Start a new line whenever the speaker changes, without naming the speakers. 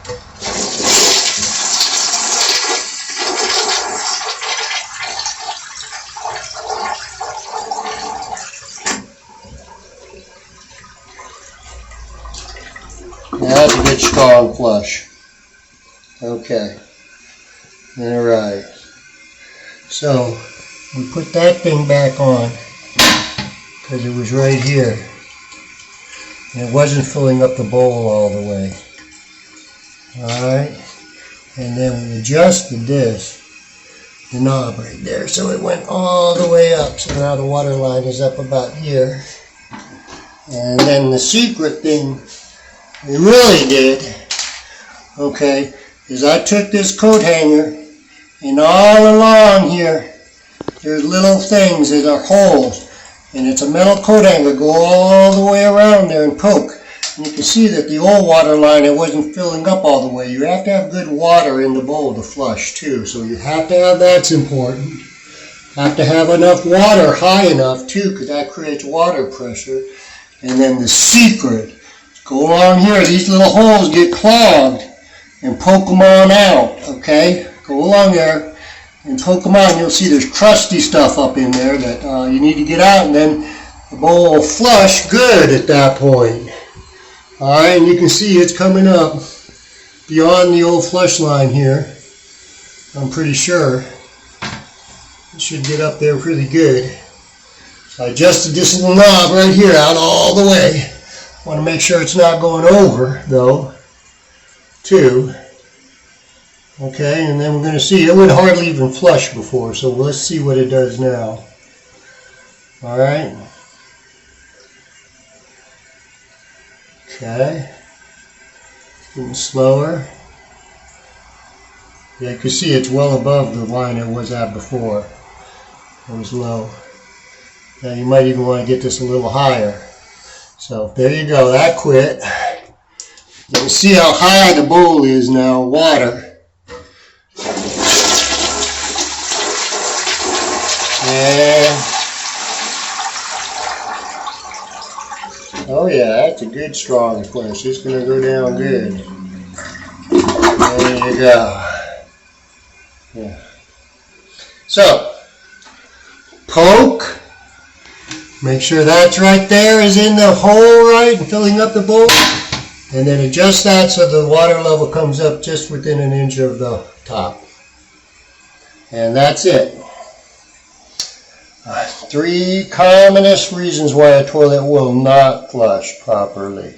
Now that's a good strong flush. Okay. Alright. So we put that thing back on because it was right here. And it wasn't filling up the bowl all the way. Alright. And then we adjusted this, the knob right there, so it went all the way up. So now the water line is up about here. And then the secret thing we really did, okay, is I took this coat hanger and all along here there's little things that are holes, and it's a metal coat hanger, go all the way around there and poke. And you can see that the old water line, it wasn't filling up all the way. You have to have good water in the bowl to flush too, so you have to have, that's important. Have to have enough water, high enough too, because that creates water pressure. And then the secret, go along here, these little holes get clogged, and poke them on out, okay? Go along there and poke them on. You'll see there's crusty stuff up in there that you need to get out, and then the bowl will flush good at that point. Alright, and you can see it's coming up beyond the old flush line here. I'm pretty sure it should get up there pretty good. So I adjusted this little knob right here out all the way. Want to make sure it's not going over though, too. Okay, and then we're going to see, it would hardly even flush before, so let's see what it does now. Alright. Okay. Getting slower. Yeah, you can see it's well above the line it was at before. It was low. Now you might even want to get this a little higher. So there you go, that quit. You can see how high the bowl is now, water. And oh yeah, that's a good strong flush. It's going to go down good. There you go. Yeah. So, poke. Make sure that's right there is in the hole right and filling up the bowl. And then adjust that so the water level comes up just within an inch of the top. And that's it. 3 commonest reasons why a toilet will not flush properly.